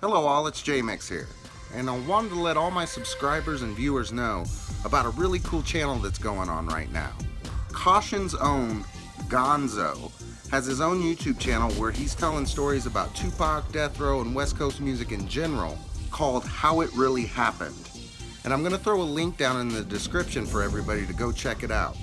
Hello all, it's Jmix here, and I wanted to let all my subscribers and viewers know about a really cool channel that's going on right now. Caution's own Gonzoe has his own YouTube channel where he's telling stories about Tupac, Death Row, and West Coast music in general, called How It Really Happened. And I'm going to throw a link down in the description for everybody to go check it out.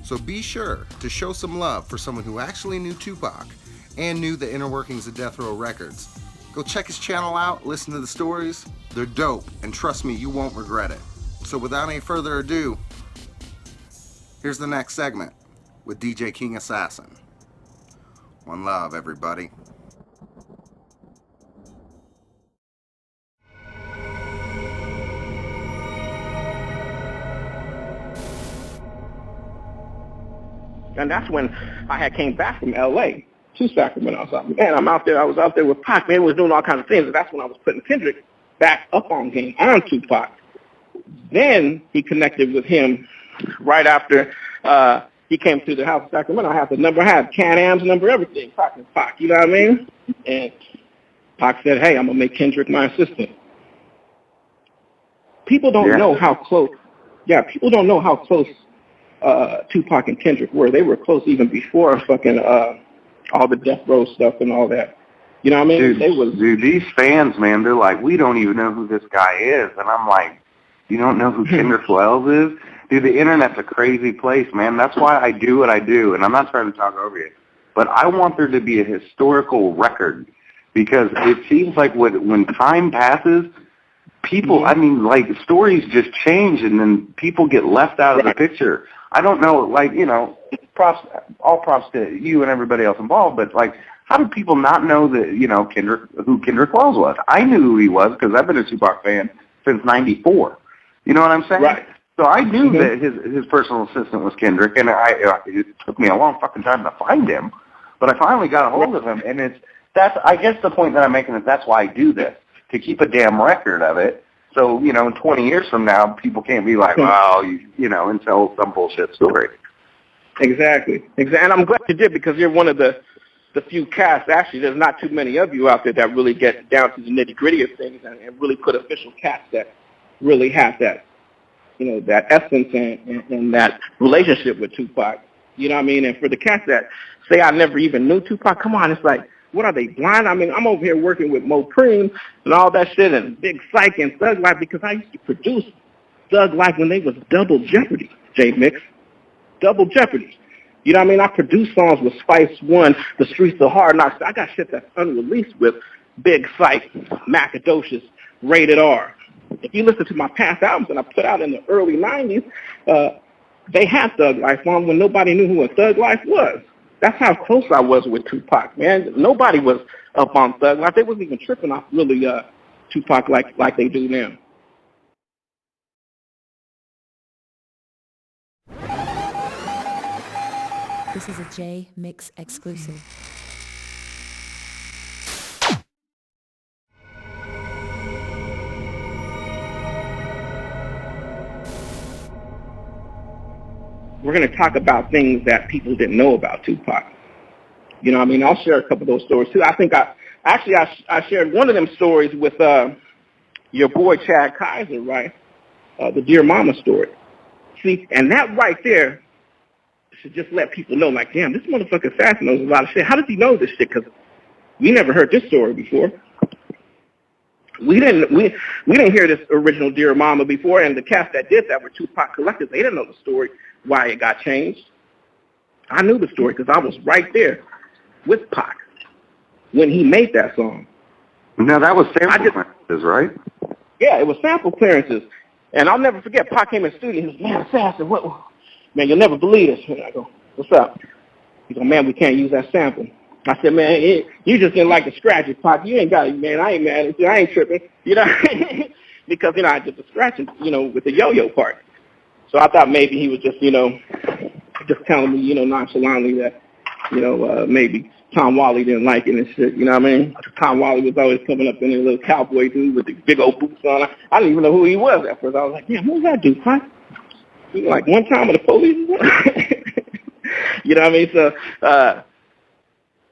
So be sure to show some love for someone who actually knew Tupac and knew the inner workings of Death Row Records. Go check his channel out, listen to the stories. They're dope, and trust me, you won't regret it. So without any further ado, here's the next segment with DJ King Assassin. One love, everybody. And that's when I had came back from L.A. to Sacramento. I was like, man, I was out there with Pac. Man, was doing all kinds of things. And that's when I was putting Kendrick back up on game, on Tupac. Then he connected with him right after he came to the house in Sacramento. I had the number, I had Can-Am's number, everything, Pac and Pac, you know what I mean? And Pac said, hey, I'm going to make Kendrick my assistant. People don't know how close, people don't know how close Tupac and Kendrick were. They were close even before fucking all the Death Row stuff and all that. You know what I mean? Dude, these fans, man, they're like, we don't even know who this guy is. And I'm like, you don't know who Kendrick Wells is? Dude, the internet's a crazy place, man. That's why I do what I do. And I'm not trying to talk over you. But I want there to be a historical record. Because it seems like when time passes, people, I mean, like, stories just change and then people get left out of the picture. I don't know, like, you know, all props to you and everybody else involved, but, like, how do people not know that, you know, who Kendrick Wells was? I knew who he was because I've been a Tupac fan since '94. You know what I'm saying? Right. So I knew that his personal assistant was Kendrick, and it took me a long fucking time to find him, but I finally got a hold of him, and that's I guess the point that I'm making is that's why I do this, to keep a damn record of it. So, you know, 20 years from now, people can't be like, well, you know, and tell some bullshit story. Exactly. And I'm glad you did because you're one of the few casts. Actually, there's not too many of you out there that really get down to the nitty-gritty of things and really put official casts that really have that, you know, that essence and that relationship with Tupac. You know what I mean? And for the cats that say I never even knew Tupac, come on, it's like, what are they, blind? I mean, I'm over here working with Mo Preem and all that shit and Big Psych and Thug Life because I used to produce Thug Life when they was Double Jeopardy, Jmix. Double Jeopardy. You know what I mean? I produced songs with Spice One, The Streets of Hard Knocks. I got shit that's unreleased with Big Psych, Macadocious, Rated R. If you listen to my past albums that I put out in the early 90s, they had Thug Life on when nobody knew who a Thug Life was. That's how close I was with Tupac, man. Nobody was up on Thug Life. They wasn't even tripping off really Tupac like they do now. This is a Jmix exclusive. We're going to talk about things that people didn't know about Tupac. You know what I mean? I'll share a couple of those stories, too. I think I shared one of them stories with your boy, Chad Kaiser, right? The Dear Mama story. See, and that right there should just let people know, like, damn, this motherfucker assassin knows a lot of shit. How does he know this shit? Because we never heard this story before. We didn't hear this original Dear Mama before, and the cast that did that were Tupac collectors. They didn't know the story, why it got changed. I knew the story because I was right there with Pac when he made that song. No, that was sample clearances, right? Yeah, it was sample clearances. And I'll never forget, Pac came in the studio, he was, man, Assassin, what? Man, you'll never believe this. And I go, what's up? He goes, man, we can't use that sample. I said, man, you just didn't like to scratch it, Pac. You ain't got it, man. I ain't mad at you. I ain't tripping. You know, because, you know, I did the scratching, you know, with the yo-yo part. So I thought maybe he was just, you know, just telling me, you know, nonchalantly that, you know, maybe Tom Wally didn't like it and shit. You know what I mean? Tom Wally was always coming up in a little cowboy dude with the big old boots on. I didn't even know who he was at first. I was like, damn, who's that dude, Pac? He was like one time with the police. You know what I mean? So,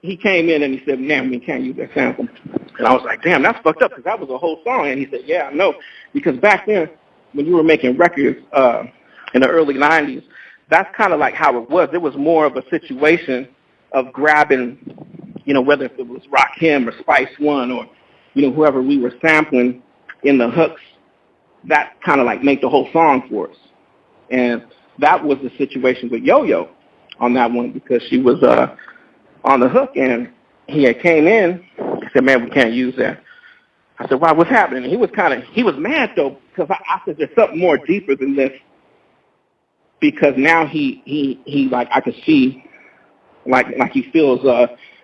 he came in and he said, "Man, we can't use that sample." And I was like, "Damn, that's fucked up," because that was a whole song. And he said, "Yeah, I know, because back then when you were making records in the early '90s, that's kind of like how it was. It was more of a situation of grabbing, whether if it was Rakim or Spice One or whoever we were sampling in the hooks, that kind of like make the whole song for us." And that was the situation with Yo-Yo on that one, because she was on the hook, and he had came in. He said, "Man, we can't use that." I said, "Why? What's happening?" And he was mad though, because I said, "There's something more deeper than this," because now he like, I could see like he feels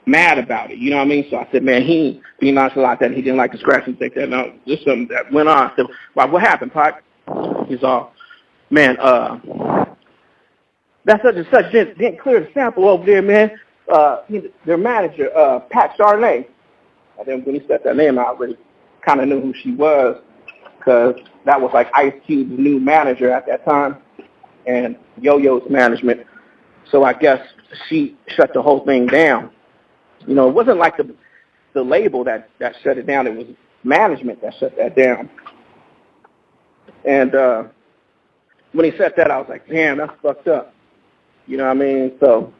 mad about it. You know what I mean? So I said, "Man, he being nonchalant that he didn't like to scratch and take that. No, just something that went on." I said, "Why? What happened, Pac?" He's all, "Man, that such and such didn't clear the sample over there, man. Their manager, Pat Charnay." And then when he said that name, I already kind of knew who she was, because that was like Ice Cube's new manager at that time, and Yo-Yo's management. So I guess she shut the whole thing down. It wasn't like the label that shut it down. It was management that shut that down. And when he said that, I was like, "Damn, that's fucked up." You know what I mean? So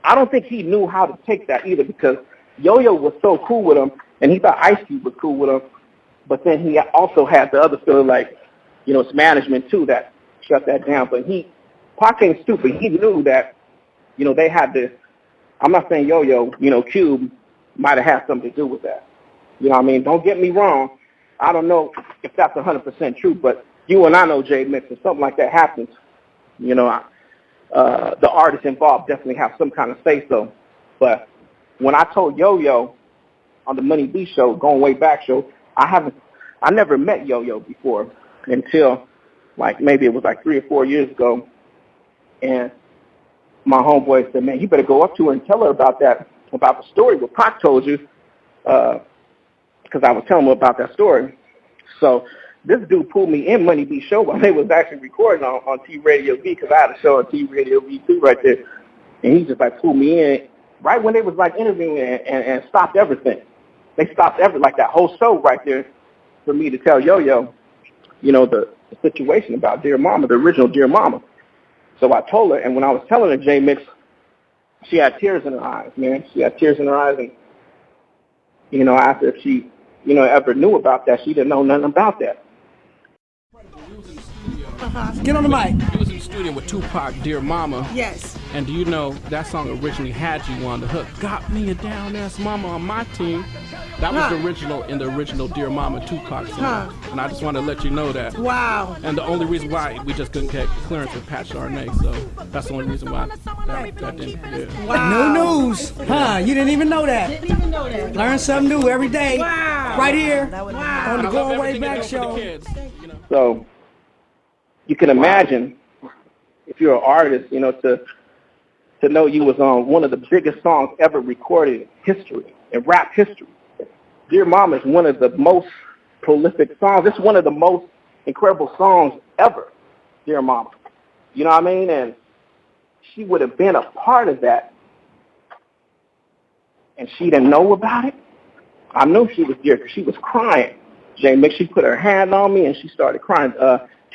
I don't think he knew how to take that either, because Yo-Yo was so cool with him, and he thought Ice Cube was cool with him. But then he also had the other feeling like, it's management too that shut that down. But Pac ain't stupid. He knew that, they had to. I'm not saying Yo-Yo, Cube might have had something to do with that. You know what I mean? Don't get me wrong. I don't know if that's 100% true, but you and I know, Jmix, if something like that happens, the artists involved definitely have some kind of say-so. But when I told Yo-Yo on the Money B show, going way back show, I never met Yo-Yo before until like maybe it was like 3 or 4 years ago. And my homeboy said, "Man, you better go up to her and tell her about the story what Pac told you," because I was telling him about that story. So this dude pulled me in Money B show while they was actually recording on T Radio V, because I had a show on T Radio V too right there. And he just like pulled me in right when they was like interviewing and stopped everything. They stopped like that whole show right there for me to tell Yo-Yo, the situation about Dear Mama, the original Dear Mama. So I told her, and when I was telling her, Jmix, she had tears in her eyes, man. She had tears in her eyes, and I asked her if she, ever knew about that. She didn't know nothing about that. Get on the mic. You was in the studio with Tupac, Dear Mama. Yes. And do you know that song originally had you on the hook? Got me a down-ass mama on my team. That was the original in the original Dear Mama Tupac song. And I just want to let you know that. Wow. And the only reason why we just couldn't get clearance with Pat Charnay, so that's the only reason why that didn't. Yeah. Wow. New news. You didn't even know that. Didn't even know that. Learn something new every day. Wow. Right here Wow. on the I love Going Way everything you Back do for the show. kids, So you can imagine, if you're an artist, to know you was on one of the biggest songs ever recorded in history, in rap history. Dear Mama is one of the most prolific songs. It's one of the most incredible songs ever, Dear Mama. You know what I mean? And she would have been a part of that, and she didn't know about it. I know she was there because she was crying. Jmix, she put her hand on me and she started crying.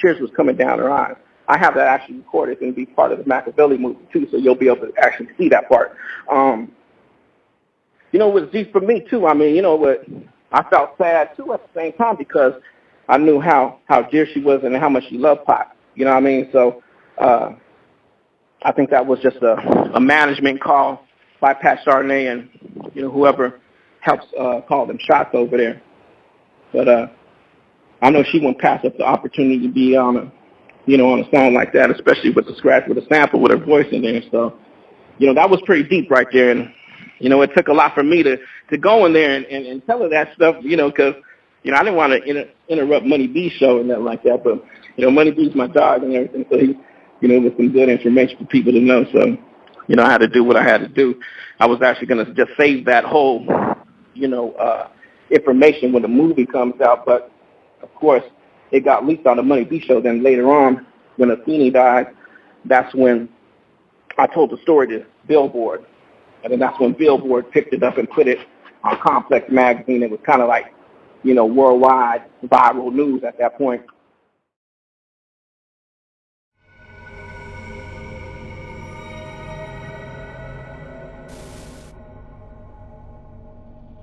Tears was coming down her eyes. I have that actually recorded. It's going to be part of the Machiavelli movie too, so you'll be able to actually see that part. It was deep for me too. I mean, I felt sad too at the same time, because I knew how dear she was and how much she loved Pac. You know what I mean? So I think that was just a management call by Pat Charnay and whoever helps call them shots over there. But I know she wouldn't pass up the opportunity to be on a song like that, especially with the scratch, with a sample, with her voice in there. So, that was pretty deep right there. And, it took a lot for me to go in there and tell her that stuff, because, I didn't want to interrupt Money B's show and nothing like that. But, Money B's my dog and everything. So he, with some good information for people to know. So, I had to do what I had to do. I was actually going to just save that whole, information when the movie comes out. But, of course, it got leaked on the Money B show. Then later on, when Athene died, that's when I told the story to Billboard. And then that's when Billboard picked it up and put it on Complex Magazine. It was kind of like, worldwide viral news at that point.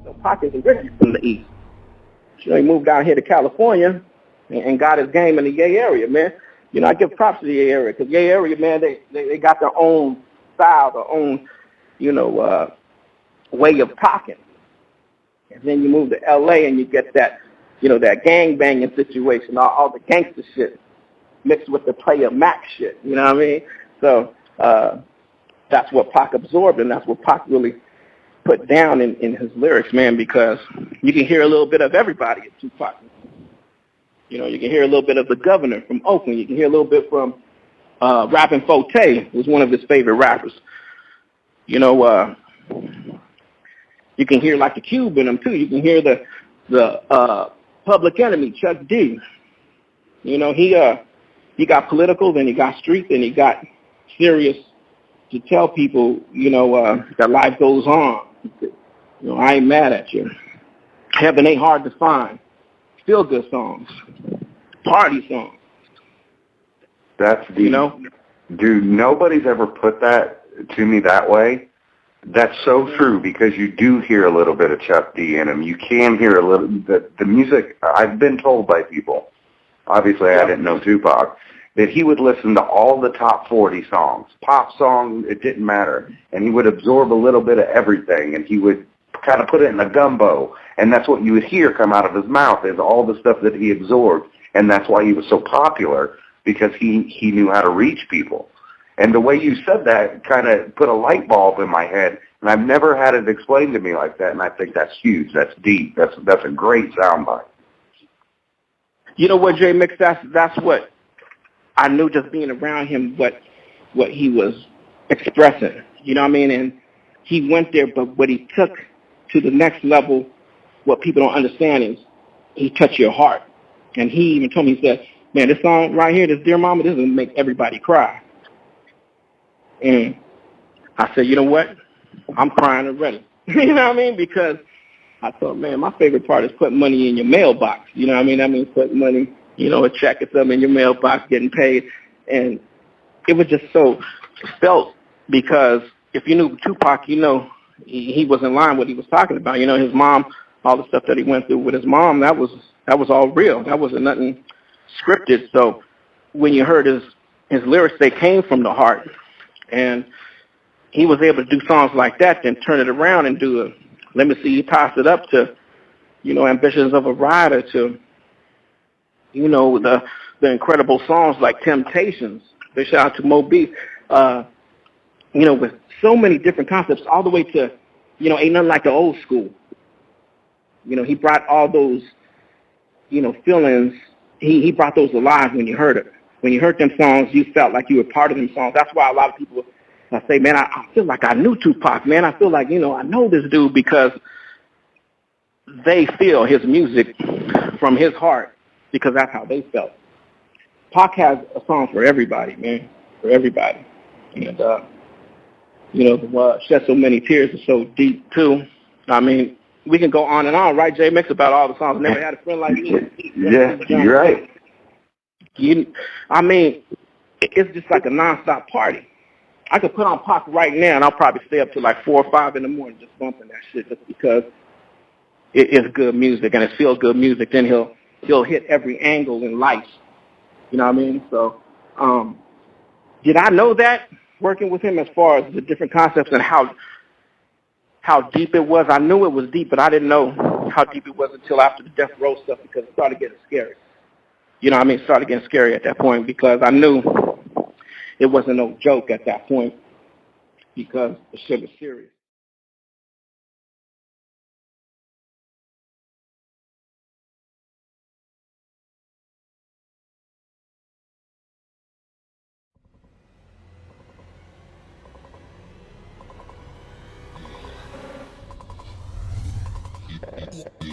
So Pac is originally from the East. He moved down here to California and got his game in the Bay Area, man. I give props to the Bay Area because Bay Area, man, they got their own style, their own, way of talking. And then you move to L.A. and you get that, that gang banging situation, all the gangster shit mixed with the player Mac shit. You know what I mean? So that's what Pac absorbed, and that's what Pac really put down in his lyrics, man, because you can hear a little bit of everybody in Tupac. You can hear a little bit of the governor from Oakland. You can hear a little bit from Rappin' Forte, who's one of his favorite rappers. You can hear like the Cube in him too. You can hear the Public Enemy, Chuck D. He got political, then he got street, then he got serious to tell people, that life goes on. I ain't mad at you. Heaven ain't hard to find. Feel good songs, party songs. That's deep. Dude, nobody's ever put that to me that way. That's so true because you do hear a little bit of Chuck D in him. You can hear a little. The music, I've been told by people, obviously I didn't know Tupac, that he would listen to all the top 40 songs, pop songs, it didn't matter. And he would absorb a little bit of everything, and he would kind of put it in a gumbo. And that's what you would hear come out of his mouth is all the stuff that he absorbed. And that's why he was so popular, because he knew how to reach people. And the way you said that kind of put a light bulb in my head, and I've never had it explained to me like that, and I think that's huge. That's deep. That's a great soundbite. You know what, Jmix? That's what I knew just being around him, what he was expressing. You know what I mean? And he went there, but what he took to the next level, what people don't understand is he touched your heart. And he even told me, he said, man, this song right here, this Dear Mama, this is going to make everybody cry. And I said, you know what? I'm crying already. You know what I mean? Because I thought, man, my favorite part is putting money in your mailbox. You know what I mean? I mean, putting money, a check or something in your mailbox, getting paid. And it was just so felt because if you knew Tupac, he was in line with what he was talking about. His mom, all the stuff that he went through with his mom, that was all real. That wasn't nothing scripted. So when you heard his lyrics, they came from the heart. And he was able to do songs like that, then turn it around and do Let Me See You Toss It Up to, Ambitions of a Rider to, the incredible songs like Temptations. Big shout out to Mo B. With so many different concepts, all the way to, Ain't Nothing Like the Old School. He brought all those, feelings. He brought those alive when you heard it. When you heard them songs, you felt like you were part of them songs. That's why a lot of people say, man, I feel like I knew Tupac, man. I feel like, I know this dude because they feel his music from his heart because that's how they felt. Pac has a song for everybody, man, for everybody. And, Shed So Many Tears is so deep, too. I mean, we can go on and on, right, Jmix, about all the songs. Never had a friend like you. Yeah, you're right. It's just like a nonstop party. I could put on Pac right now, and I'll probably stay up till like 4 or 5 in the morning just bumping that shit just because it is good music, and it feels good music. Then he'll hit every angle in life. You know what I mean? So did I know that working with him as far as the different concepts and how deep it was? I knew it was deep, but I didn't know how deep it was until after the Death Row stuff because it started getting scary. You know what I mean? It started getting scary at that point because I knew it wasn't no joke at that point because the shit was serious. Yeah.